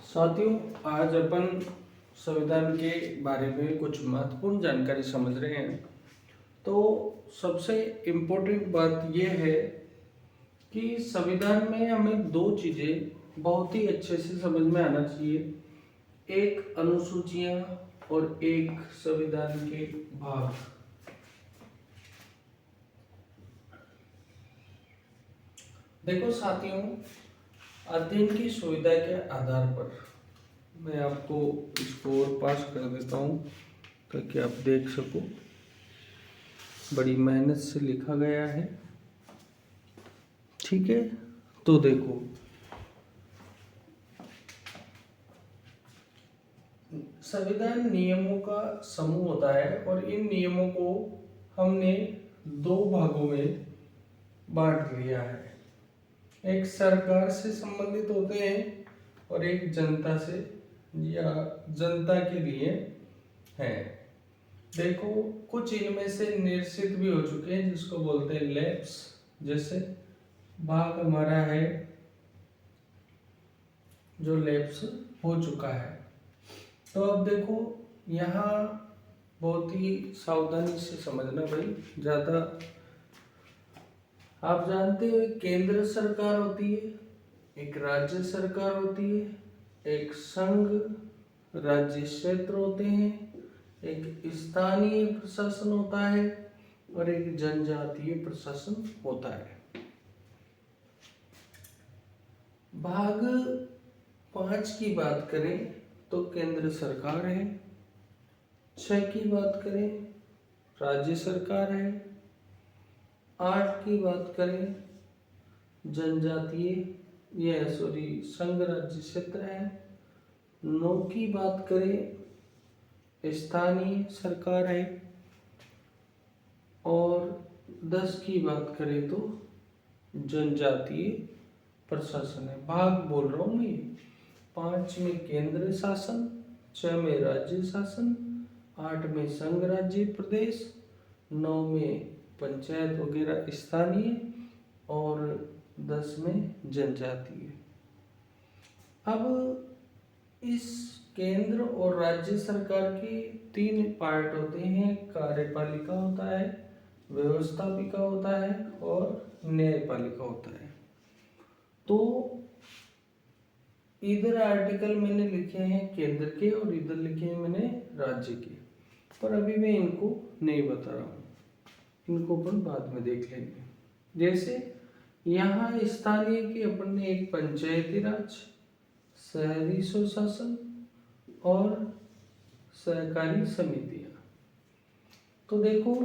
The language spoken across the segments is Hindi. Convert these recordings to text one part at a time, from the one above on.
साथियों, आज अपन संविधान के बारे में कुछ महत्वपूर्ण जानकारी समझ रहे हैं। तो सबसे इम्पोर्टेंट बात यह है कि संविधान में हमें दो चीज़ें बहुत ही अच्छे से समझ में आना चाहिए। एक अनुसूचियां और एक संविधान के भाग। देखो साथियों, अध्ययन की सुविधा के आधार पर मैं आपको इसको और पास कर देता हूँ ताकि आप देख सको। बड़ी मेहनत से लिखा गया है, ठीक है। तो देखो, संविधान नियमों का समूह होता है और इन नियमों को हमने दो भागों में बांट लिया है। एक सरकार से संबंधित होते हैं और एक जनता से या जनता के लिए है। देखो, कुछ इनमें से निरसित भी हो चुके हैं जिसको बोलते हैं लैप्स। जैसे भाग हमारा है जो लैप्स हो चुका है। तो अब देखो, यहाँ बहुत ही सावधानी से समझना भाई, ज़्यादा। आप जानते हो एक केंद्र सरकार होती है, एक राज्य सरकार होती है, एक संघ राज्य क्षेत्र होते हैं, एक स्थानीय प्रशासन होता है और एक जनजातीय प्रशासन होता है। भाग 5 की बात करें तो केंद्र सरकार है, 6 की बात करें राज्य सरकार है, 8 की बात करें जनजातीय संघ राज्य क्षेत्र है, 9 की बात करें स्थानीय सरकार है और 10 की बात करें तो जनजातीय प्रशासन है। भाग बोल रहा हूँ मैं। 5 में केंद्र शासन, 6 में राज्य शासन, 8 में संघ राज्य प्रदेश, 9 में पंचायत वगैरह स्थानीय और 10 में जनजातीय। अब इस केंद्र और राज्य सरकार के 3 पार्ट होते हैं। कार्यपालिका होता है, व्यवस्थापिका होता है और न्यायपालिका होता है। तो इधर आर्टिकल मैंने लिखे हैं केंद्र के और इधर लिखे हैं मैंने राज्य के, पर अभी मैं इनको नहीं बता रहा हूँ, इनको अपन बाद में देख लेंगे। जैसे यहाँ स्थानीय की अपन ने एक पंचायती राज, शहरी स्वशासन और सहकारी समितियां। तो देखो,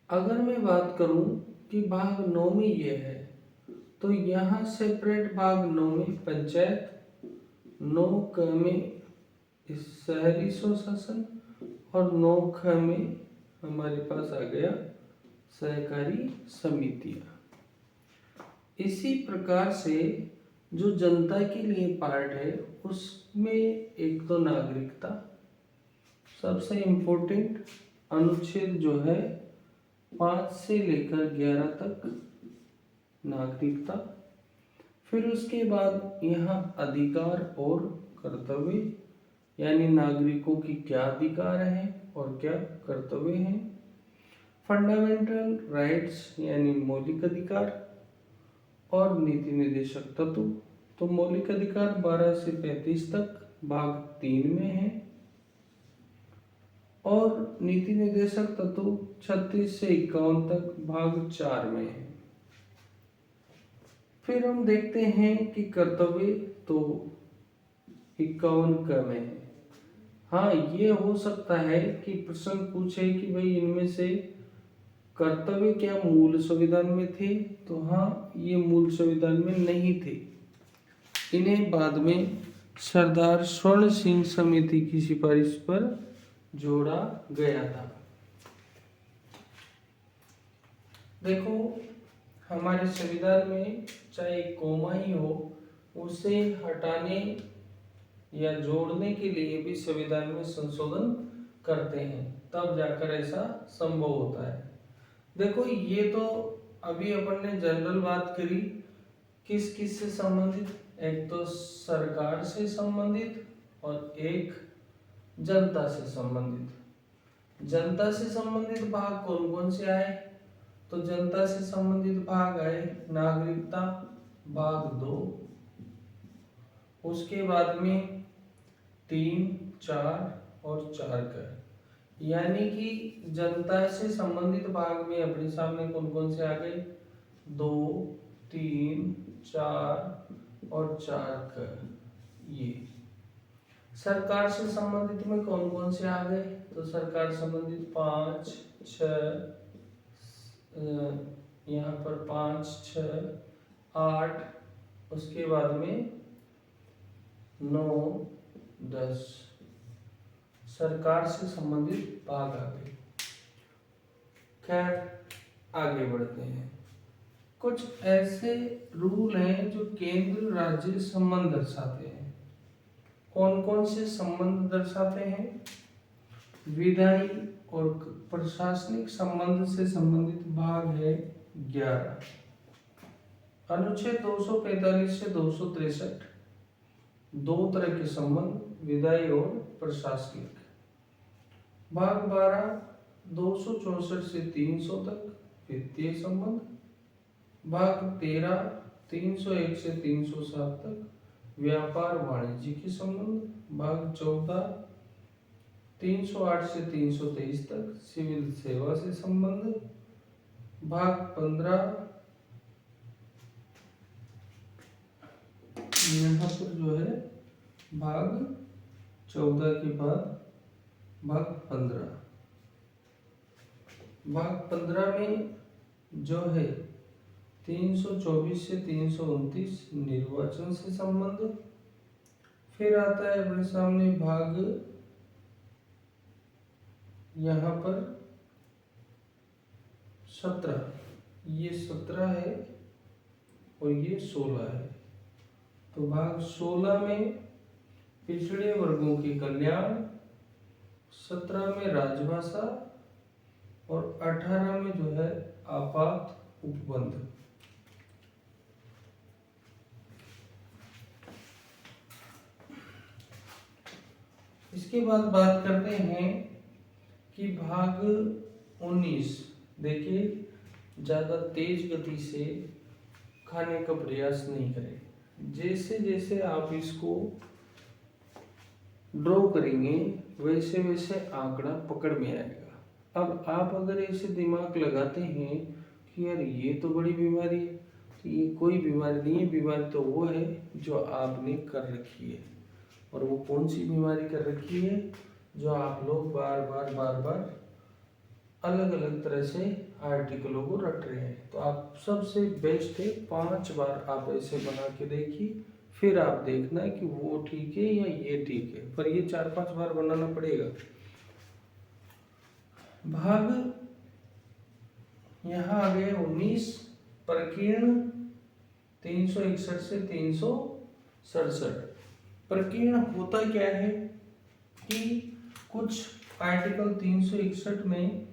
अगर मैं बात करूं कि भाग 9 में ये है, तो यहाँ सेपरेट भाग 9 में पंचायत, 9 क में शहरी स्वशासन और 9 ख में हमारे पास आ गया सहकारी समितियां। इसी प्रकार से जो जनता के लिए पार्ट है उसमें एक तो नागरिकता, सबसे इम्पोर्टेंट अनुच्छेद जो है 5 से लेकर 11 तक नागरिकता। फिर उसके बाद यहाँ अधिकार और कर्तव्य, यानी नागरिकों की क्या अधिकार हैं और क्या कर्तव्य हैं। फंडामेंटल राइट्स यानी मौलिक अधिकार और नीति निर्देशक तत्व। तो मौलिक अधिकार 12 से 35 तक भाग 3 में है और नीति निर्देशक तत्व 36 से 51 तक भाग 4 में है। फिर हम देखते हैं कि कर्तव्य तो 51 क में है। हाँ, ये हो सकता है कि प्रश्न पूछे कि भाई इनमें से कर्तव्य क्या मूल संविधान में थे, तो हाँ, ये मूल संविधान में नहीं थे। इन्हें बाद में सरदार स्वर्ण सिंह समिति की सिफारिश पर जोड़ा गया था। देखो, हमारे संविधान में चाहे कोमा ही हो, उसे हटाने या जोड़ने के लिए भी संविधान में संशोधन करते हैं, तब जाकर ऐसा संभव होता है। देखो, ये तो अभी अपन ने जनरल बात करी, किस किस से संबंधित, एक तो सरकार से संबंधित और एक जनता से संबंधित। जनता से संबंधित भाग कौन कौन से आए? तो जनता से संबंधित भाग आए नागरिकता भाग 2, उसके बाद में 3, 4 और 4 का। यानी कि जनता से संबंधित भाग में अपने सामने कौन कौन से आ गए? 2, 3, 4 और 4 का। ये सरकार से संबंधित में कौन कौन से आ गए? तो सरकार संबंधित 5, 6, यहाँ पर 5, 6, 8, उसके बाद में 9, 10 सरकार से संबंधित भाग आ गए। खैर आगे बढ़ते हैं। कुछ ऐसे रूल हैं जो केंद्र राज्य संबंध दर्शाते हैं। कौन कौन से संबंध दर्शाते हैं? विधायी और प्रशासनिक संबंध से संबंधित भाग है 11। अनुच्छेद 245 से 263 दो तरह के संबंध, विधायी और प्रशासनिक। भाग 12 264 से 300 तक वित्तीय संबंध। भाग 13 301 से 307 तक व्यापार वाणिज्य के संबंध। भाग 14 308 से 323 तक सिविल सेवा से संबंध। भाग 15 यहाँ पर जो है भाग 14 के बाद भाग 15। भाग 15 में जो है 324 से 329 निर्वाचन से संबंध। फिर आता है अपने सामने भाग यहाँ पर 17, ये 17 है और ये 16 है। तो भाग 16 में पिछड़े वर्गों के कल्याण, 17 में राजभाषा और 18 में जो है आपात उपबंध। इसके बाद बात करते हैं कि भाग 19। देखिए ज़्यादा तेज गति से खाने का प्रयास नहीं करें। जैसे जैसे आप इसको ड्रॉ करेंगे वैसे वैसे आंकड़ा पकड़ में आएगा। अब आप अगर ऐसे दिमाग लगाते हैं कि यार ये तो बड़ी बीमारी है, तो ये कोई बीमारी नहीं है। बीमारी तो वो है जो आपने कर रखी है। और वो कौन सी बीमारी कर रखी है? जो आप लोग बार बार अलग अलग तरह से आर्टिकलों को रट रहे हैं। तो आप सबसे बेस्ट है 5 बार आप ऐसे बना के देखिए, फिर आप देखना कि वो ठीक है या ये ठीक है। पर ये 4-5 बार बनाना पड़ेगा। भाग यहाँ आ गए 19 प्रकीर्ण 361 से 367। प्रकीर्ण होता क्या है कि कुछ आर्टिकल 361 में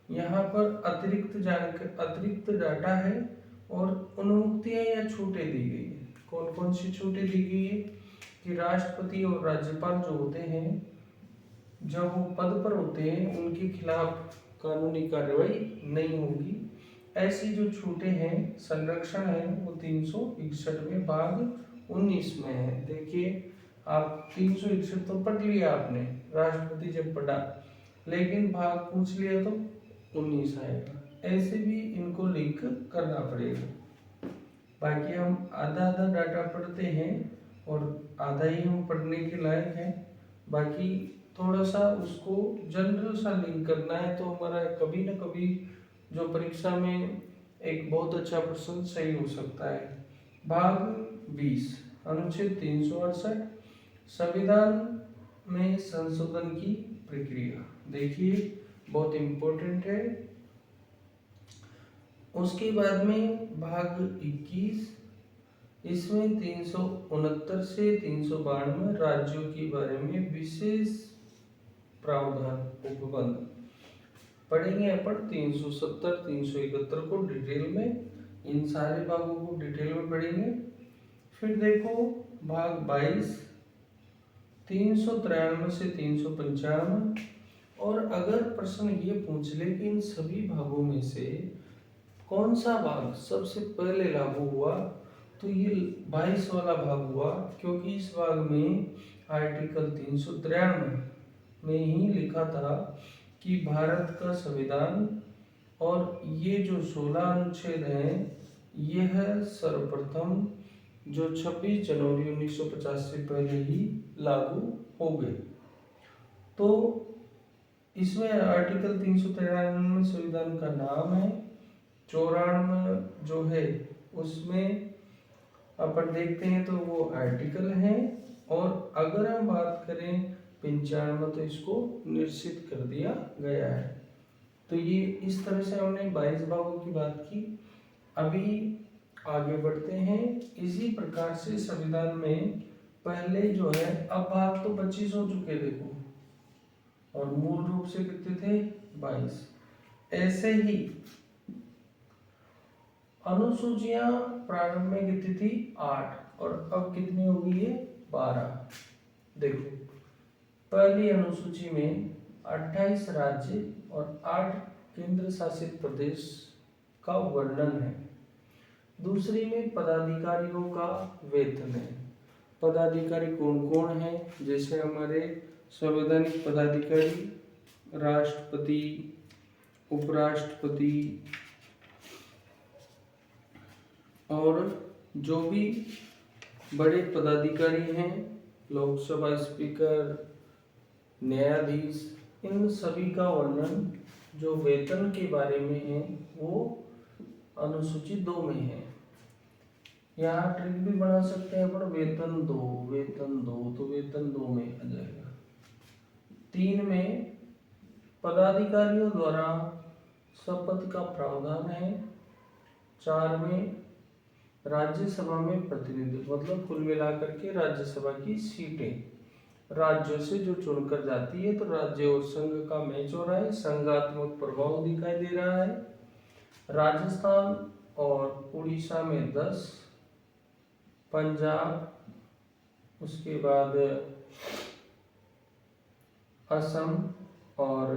यहाँ पर अतिरिक्त डाटा है और उन्मुक्तियां या छूटें दी गई है। कौन कौन सी छूटें दी गई है? कि राष्ट्रपति और राज्यपाल जो होते हैं, जब वो पद पर होते हैं, उनके खिलाफ कानूनी कार्रवाई नहीं होगी। ऐसी जो छूटें हैं, संरक्षण है, वो 361 में भाग 19 में है। देखिए आप 361 तो पढ़ लिया आपने, राष्ट्रपति जब पढ़ा, लेकिन भाग पूछ लिया तो 19 आएगा। ऐसे भी इनको लिंक करना पड़ेगा। बाकी हम आधा आधा डाटा पढ़ते हैं और आधा ही हम पढ़ने के लायक हैं। बाकी थोड़ा सा उसको जनरल सा लिंक करना है तो हमारा कभी ना कभी जो परीक्षा में एक बहुत अच्छा प्रश्न सही हो सकता है। भाग 20 अनुच्छेद 368 संविधान में संशोधन की प्रक्रिया। देखिए बहुत इम्पोर्टेंट है। उसके बाद में भाग 21, इसमें 369 से 392 राज्यों के बारे में विशेष प्रावधान उपबंध पढ़ेंगे अपन। 370 371 को डिटेल में, इन सारे भागों को डिटेल में पढ़ेंगे। फिर देखो भाग 22 393 से 395। और अगर प्रश्न ये पूछ ले कि इन सभी भागों में से कौन सा भाग सबसे पहले लागू हुआ, तो ये 22 वाला भाग हुआ, क्योंकि इस भाग में आर्टिकल 393 में ही लिखा था कि भारत का संविधान और ये जो 16 अनुच्छेद हैं यह सर्वप्रथम जो 26 जनवरी 1950 से पहले ही लागू हो गए। तो इसमें आर्टिकल 393 में संविधान का नाम है, 94 जो है उसमें अपन देखते हैं तो वो आर्टिकल है, और अगर हम बात करें 95 तो इसको निश्चित कर दिया गया है। तो ये इस तरह से हमने 22 भागों की बात की। अभी आगे बढ़ते हैं। इसी प्रकार से संविधान में पहले जो है, अब भाग तो 25 हो चुके देखो, और मूल रूप से कितने थे 22। ऐसे ही अनुसूचियां प्रारंभ में कितनी थी 8, और अब कितनी हो गई है 12। देखो पहली अनुसूची में 28 राज्य और 8 केंद्र शासित प्रदेश का वर्णन है। दूसरी में पदाधिकारियों का वेतन है। पदाधिकारी कौन कौन है, जैसे हमारे संवैधानिक पदाधिकारी राष्ट्रपति, उपराष्ट्रपति, और जो भी बड़े पदाधिकारी हैं, लोकसभा स्पीकर, न्यायाधीश, इन सभी का वर्णन जो वेतन के बारे में है वो अनुसूची 2 में है। यहाँ ट्रिक भी बना सकते हैं, पर वेतन 2 तो वेतन 2 में आ जाएगा। 3 में पदाधिकारियों द्वारा शपथ का प्रावधान है। 4 में राज्यसभा में प्रतिनिधित्व, मतलब कुल मिलाकर के राज्यसभा की सीटें राज्यों से जो चुनकर जाती है, तो राज्य और संघ का मैच हो रहा है, संघात्मक प्रभाव दिखाई दे रहा है। राजस्थान और उड़ीसा में 10, पंजाब, उसके बाद असम, और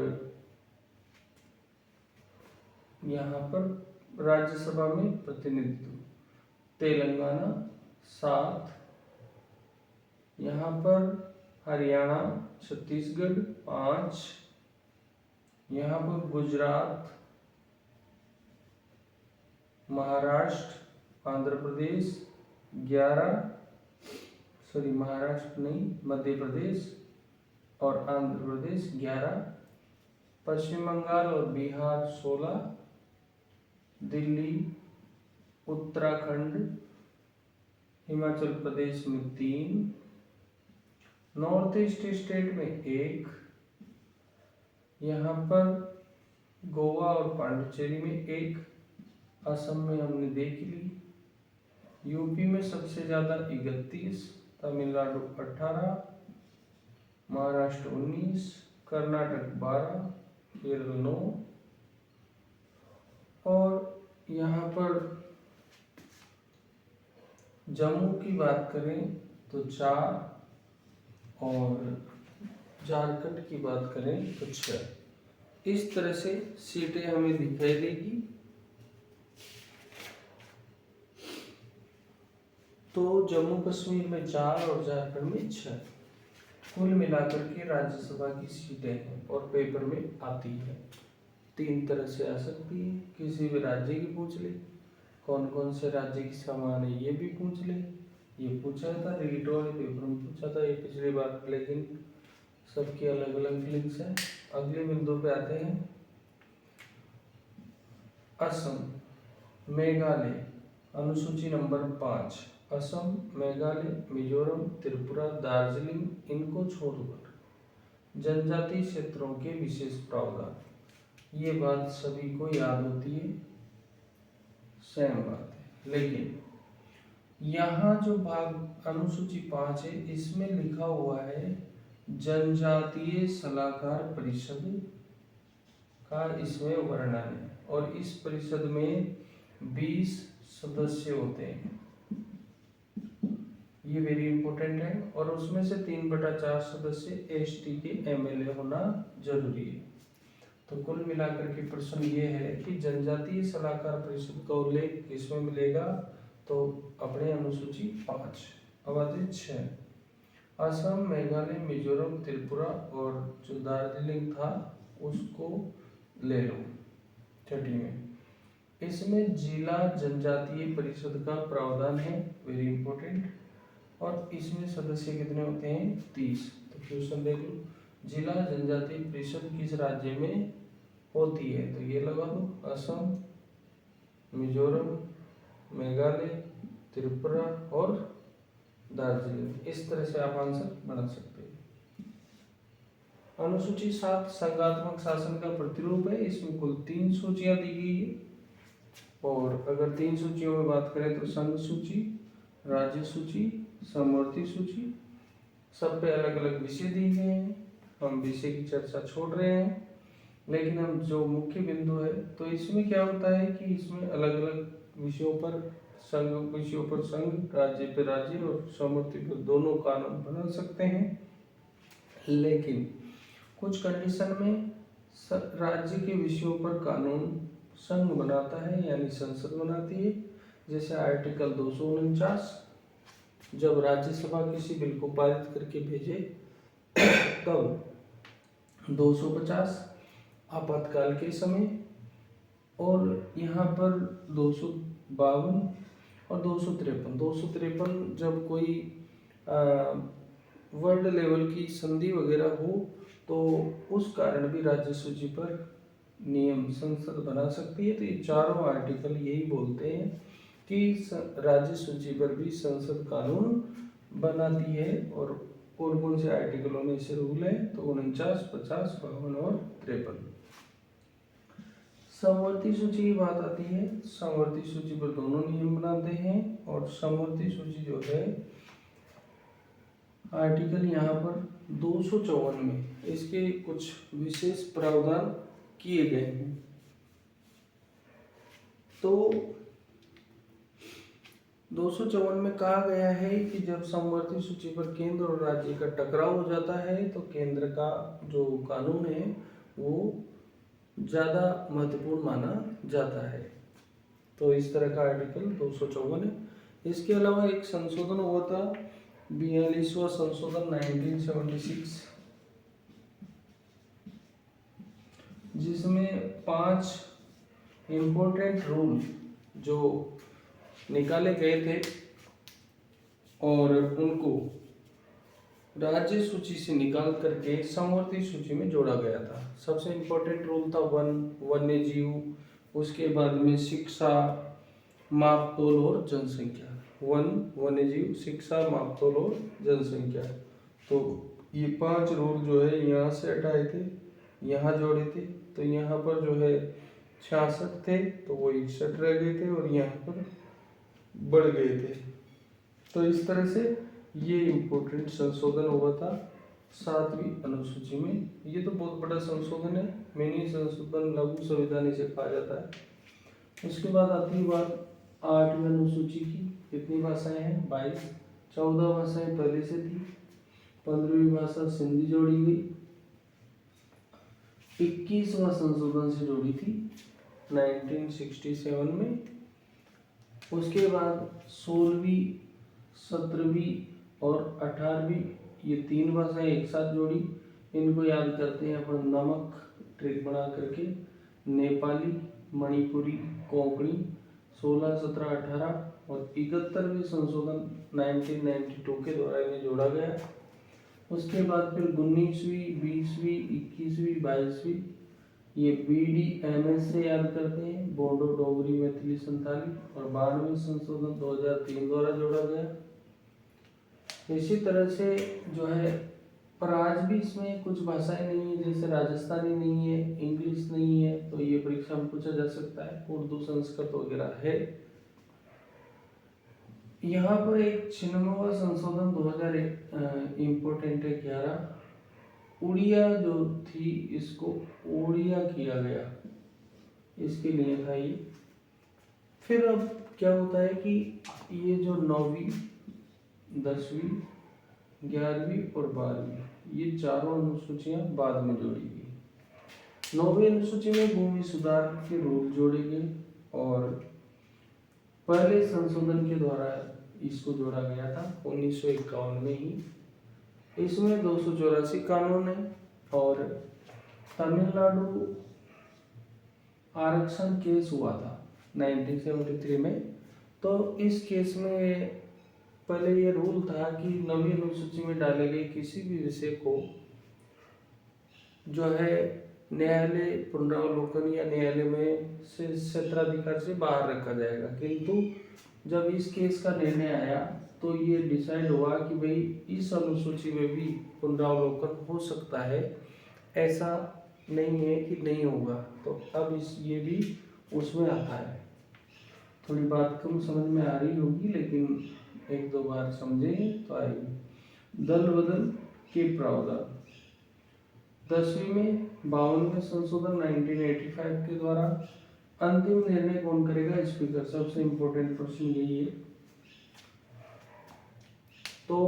यहाँ पर राज्यसभा में प्रतिनिधित्व तेलंगाना 7, यहाँ पर हरियाणा, छत्तीसगढ़ 5, यहाँ पर गुजरात, महाराष्ट्र, आंध्र प्रदेश 11, महाराष्ट्र नहीं, मध्य प्रदेश और आंध्र प्रदेश 11, पश्चिम बंगाल और बिहार 16, दिल्ली, उत्तराखंड, हिमाचल प्रदेश में 3, नॉर्थ ईस्ट स्टेट में 1, यहाँ पर गोवा और पांडिचेरी में 1, असम में हमने देख ली, यूपी में सबसे ज्यादा 31, तमिलनाडु 18, महाराष्ट्र 19, कर्नाटक 12, केरल 9, और यहाँ पर जम्मू की बात करें तो 4, और झारखंड की बात करें तो 6। इस तरह से सीटें हमें दिखाई देगी। तो जम्मू कश्मीर में 4 और झारखंड में 6, कुल मिलाकर के राज्यसभा की सीटें हैं, और पेपर में आती है 3 तरह से आ सकती है। किसी भी राज्य की पूछ ले, कौन कौन से राज्य की समान है ये भी पूछ ले, ये पूछा था रीट वाले पेपर में पूछा था ये पिछली बार, लेकिन सबकी अलग अलग फीलिंग्स हैं। अगले बिंदु पे आते हैं। असम, मेघालय, अनुसूची नंबर 5, असम, मेघालय, मिजोरम, त्रिपुरा, दार्जिलिंग, इनको छोड़कर जनजातीय क्षेत्रों के विशेष प्रावधान, ये बात सभी को याद होती है, सेम बात है। लेकिन यहाँ जो भाग अनुसूची 5 है इसमें लिखा हुआ है जनजातीय सलाहकार परिषद का इसमें वर्णन है, और इस परिषद में 20 सदस्य होते हैं। ये वेरी इंपॉर्टेंट है। और उसमें से 3/4 सदस्य एसटी के एमएलए होना जरूरी है। तो कुल मिलाकर के प्रश्न ये है कि जनजातीय सलाहकार परिषद का उल्लेख किसमें मिलेगा, तो अपने अनुसूची 5। अब आते 6, असम, मेघालय, मिजोरम, त्रिपुरा और जो दार्जिलिंग था उसको ले लो छठी में। इसमें जिला जनजातीय परिषद का प्रावधान है, वेरी इंपॉर्टेंट। और इसमें सदस्य कितने होते हैं, 30। तो क्वेश्चन देख लो, जिला जनजातीय परिषद किस राज्य में होती है, तो ये लगा दो, असम, मिजोरम, मेघालय, त्रिपुरा और दार्जिलिंग। इस तरह से आप आंसर बना सकते हैं। अनुसूची 7 संघात्मक शासन का प्रतिरूप है। इसमें कुल 3 सूचियां दी गई है। और अगर 3 सूचियों में बात करें तो संघ सूची, राज्य सूची, समवर्ती सूची, सब पे अलग अलग विषय दिए गए हैं। हम विषय की चर्चा छोड़ रहे हैं, लेकिन हम जो मुख्य बिंदु है, तो इसमें क्या होता है कि इसमें अलग अलग विषयों पर संघ, विषयों पर संघ, राज्य पे राज्य और समवर्ती पर दोनों कानून बना सकते हैं। लेकिन कुछ कंडीशन में राज्य के विषयों पर कानून संघ बनाता है, यानी संसद बनाती है। जैसे आर्टिकल 249, जब राज्यसभा किसी बिल को पारित करके भेजे, तब 250 आपातकाल के समय, और यहाँ पर 252 और 253 जब कोई वर्ल्ड लेवल की संधि वगैरह हो, तो उस कारण भी राज्य सूची पर नियम संसद बना सकती है। तो ये चारों आर्टिकल यही बोलते हैं कि राज्य सूची पर भी संसद कानून बनाती है। और कौन कौन से आर्टिकलों में से रूल है, तो 49, 50, 52 और 53। समवर्ती सूची की बात आती है। समवर्ती सूची पर दोनों नियम बनाते हैं। और समवर्ती सूची जो है, आर्टिकल यहाँ पर 254 में इसके कुछ विशेष प्रावधान किए गए हैं। तो 254 में कहा गया है कि जब समवर्ती सूची पर केंद्र और राज्य का टकराव हो जाता है, तो केंद्र का जो कानून है वो ज़्यादा महत्वपूर्ण माना जाता है। तो इस तरह का आर्टिकल 254 है। इसके अलावा एक संशोधन हुआ था, 42वां संशोधन 1976, जिसमें 5 इम्पोर्टेंट रूल जो निकाले गए थे और उनको राज्य सूची से निकाल करके समवर्ती सूची में जोड़ा गया था। सबसे इम्पोर्टेंट रूल था वन्य जीव, उसके बाद में शिक्षा, मापतोल और जनसंख्या। वन्य जीव, शिक्षा, मापतोल और जनसंख्या। तो ये 5 रूल जो है यहाँ से हटाए थे, यहाँ जोड़े थे। तो यहाँ पर जो है 66 थे, तो वो 61 रह गए थे और यहाँ पर बढ़ गए थे। तो इस तरह से ये इम्पोर्टेंट संशोधन हुआ था 7वीं अनुसूची में। ये तो बहुत बड़ा संशोधन है, मिनी संशोधन, लघु संविधान इसे कहा जाता है। उसके बाद आती है बात 8वीं अनुसूची की। कितनी भाषाएं हैं, 22। 14 भाषाएं पहले से थी, 15वीं भाषा सिंधी जोड़ी गई, 21वां संशोधन से जोड़ी थी 1967 में। उसके बाद 16वीं, 17वीं और 18वीं, ये 3 भाषाएं एक साथ जोड़ी। इनको याद करते हैं अपन नमक ट्रिक बना करके। नेपाली, मणिपुरी, कोंकणी 16, 17, 18 और 71वें संशोधन 1992 के द्वारा इन्हें जोड़ा गया। उसके बाद फिर 19वीं, 20वीं, 21वीं, 22वीं, ये BDMS से याद करते हैं, बोडो, डोगरी, मैथिली, संथाली। और 12वें संशोधन 2003 द्वारा जोड़ा गया। इसी तरह से जो है, पर आज भी इसमें कुछ भाषाएं नहीं है, जैसे राजस्थानी नहीं है, इंग्लिश नहीं है, तो ये परीक्षा में पूछा जा सकता है। उर्दू, संस्कृत वगैरह है। यहाँ पर एक 96वां संशोधन 2001 इम्पोर्टेंट है, 11। उड़िया जो थी, इसको ओडिया किया गया, इसके लिए था ये। फिर अब क्या होता है कि ये जो 9वीं 10वीं, 11वीं और 12वीं, ये चारों अनुसूचियां बाद में जोड़ी गई। 9वीं अनुसूची में भूमि सुधार के रूल जोड़े गए और पहले संशोधन के द्वारा इसको जोड़ा गया था 1951 में ही। इसमें 284 कानून है और तमिलनाडु आरक्षण केस हुआ था 1973 में। तो इस केस में पहले ये रूल था कि 9वीं अनुसूची में डाले गए किसी भी विषय को जो है न्यायालय पुनरावलोकन या न्यायालय में से क्षेत्राधिकार से बाहर रखा जाएगा, किंतु जब इस केस का निर्णय आया तो ये डिसाइड हुआ कि भाई इस अनुसूची में भी पुनरावलोकन हो सकता है, ऐसा नहीं है कि नहीं होगा। तो अब ये भी उसमें आता है। थोड़ी बात कम समझ में आ रही होगी, लेकिन एक दो बार समझेंगे तो आएगी। दल बदल के प्रावधान 10वीं में 52वें संशोधन 1985 के द्वारा अंतिम निर्णय कौन करेगा? स्पीकर। सबसे इंपॉर्टेंट प्रश्न यही है। तो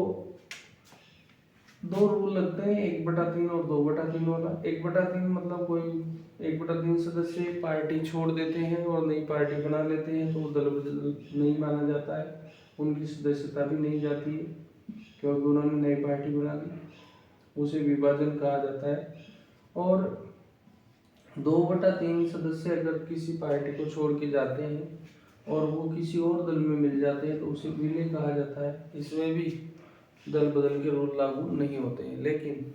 दो रूल लगते हैं, 1/3 और 2/3 वाला। 1/3 मतलब कोई 1/3 सदस्य पार्टी छोड़ देते हैं और नई पार्टी बना लेते हैं तो वो दल बदल नहीं माना जाता है, उनकी सदस्यता भी नहीं जाती है क्योंकि उन्होंने नई पार्टी बना ली, उसे विभाजन कहा जाता है। और 2/3 सदस्य अगर किसी पार्टी को छोड़ के जाते हैं और वो किसी और दल में मिल जाते हैं तो उसे विलय कहा जाता है। इसमें भी दल बदल के रूल लागू नहीं होते हैं, लेकिन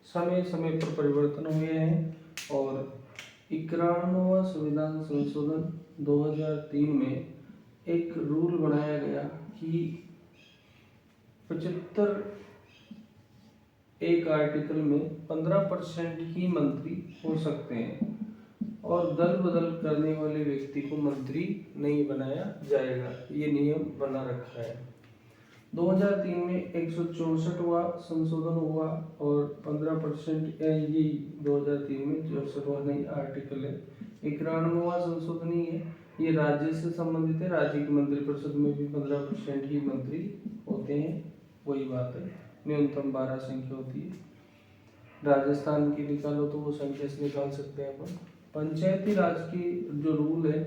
समय समय पर परिवर्तन हुए हैं और 91वां संविधान संशोधन 2003 में एक रूल बनाया गया कि 75 एक आर्टिकल में 15% ही मंत्री हो सकते हैं और दल बदल करने वाले व्यक्ति को मंत्री नहीं बनाया जाएगा, ये नियम बना रखा है। 2003 में 164वां संशोधन हुआ और 15% ये 2003 में 64वां नई आर्टिकल है। 91वां संशोधन ही है, ये राज्य से संबंधित है। राज्य की मंत्रिपरिषद में भी 15% ही मंत्री होते हैं, वही बात है, न्यूनतम 12 संख्या होती है। राजस्थान की निकालो तो वो संख्या से निकाल सकते हैं अपन। पंचायती राज की जो रूल है,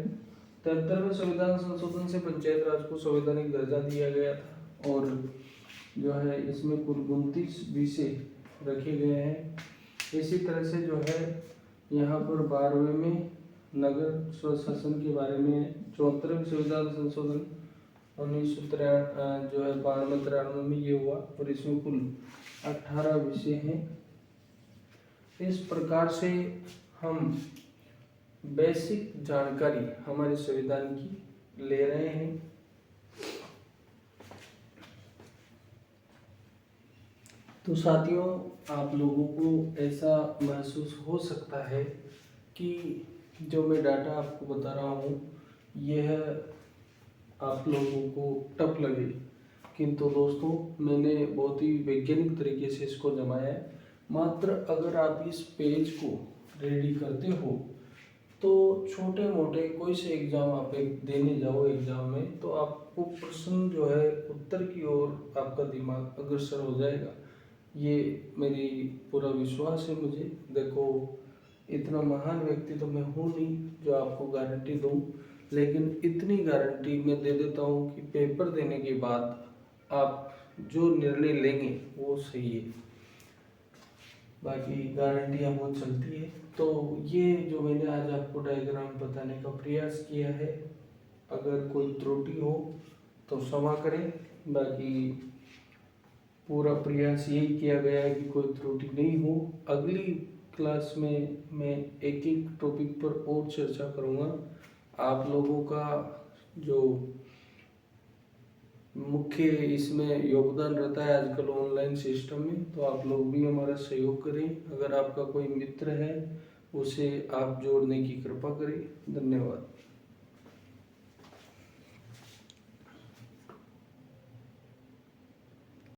73वें संविधान संशोधन से पंचायत राज को संवैधानिक दर्जा दिया गया था और जो है इसमें कुल 29 विषय रखे गए हैं। इसी तरह से जो है यहाँ पर 12वें में नगर स्वशासन के बारे में 74वें संविधान संशोधन 1993 जो है 92-93 में ये हुआ और इसमें कुल 18 विषय हैं। इस प्रकार से हम बेसिक जानकारी हमारे संविधान की ले रहे हैं। तो साथियों, आप लोगों को ऐसा महसूस हो सकता है कि जो मैं डाटा आपको बता रहा हूँ यह आप लोगों को टफ लगे, किंतु दोस्तों मैंने बहुत ही वैज्ञानिक तरीके से इसको जमाया है। मात्र अगर आप इस पेज को रेडी करते हो तो छोटे मोटे कोई से एग्जाम आप देने जाओ एग्जाम में तो आपको प्रश्न जो है उत्तर की ओर आपका दिमाग अग्रसर हो जाएगा, ये मेरी पूरा विश्वास है मुझे। देखो, इतना महान व्यक्ति तो मैं हूँ नहीं जो आपको गारंटी दूँ, लेकिन इतनी गारंटी मैं दे देता हूँ कि पेपर देने के बाद आप जो निर्णय लेंगे वो सही है। बाकी गारंटियाँ बहुत चलती है। तो ये जो मैंने आज आपको डायग्राम बताने का प्रयास किया है, अगर कोई त्रुटि हो तो क्षमा करें। बाकी पूरा प्रयास यही किया गया है कि कोई त्रुटि नहीं हो। अगली क्लास में मैं एक एक टॉपिक पर और चर्चा करूँगा। आप लोगों का जो मुख्य इसमें योगदान रहता है आजकल ऑनलाइन सिस्टम में, तो आप लोग भी हमारा सहयोग करें। अगर आपका कोई मित्र है उसे आप जोड़ने की कृपा करें। धन्यवाद।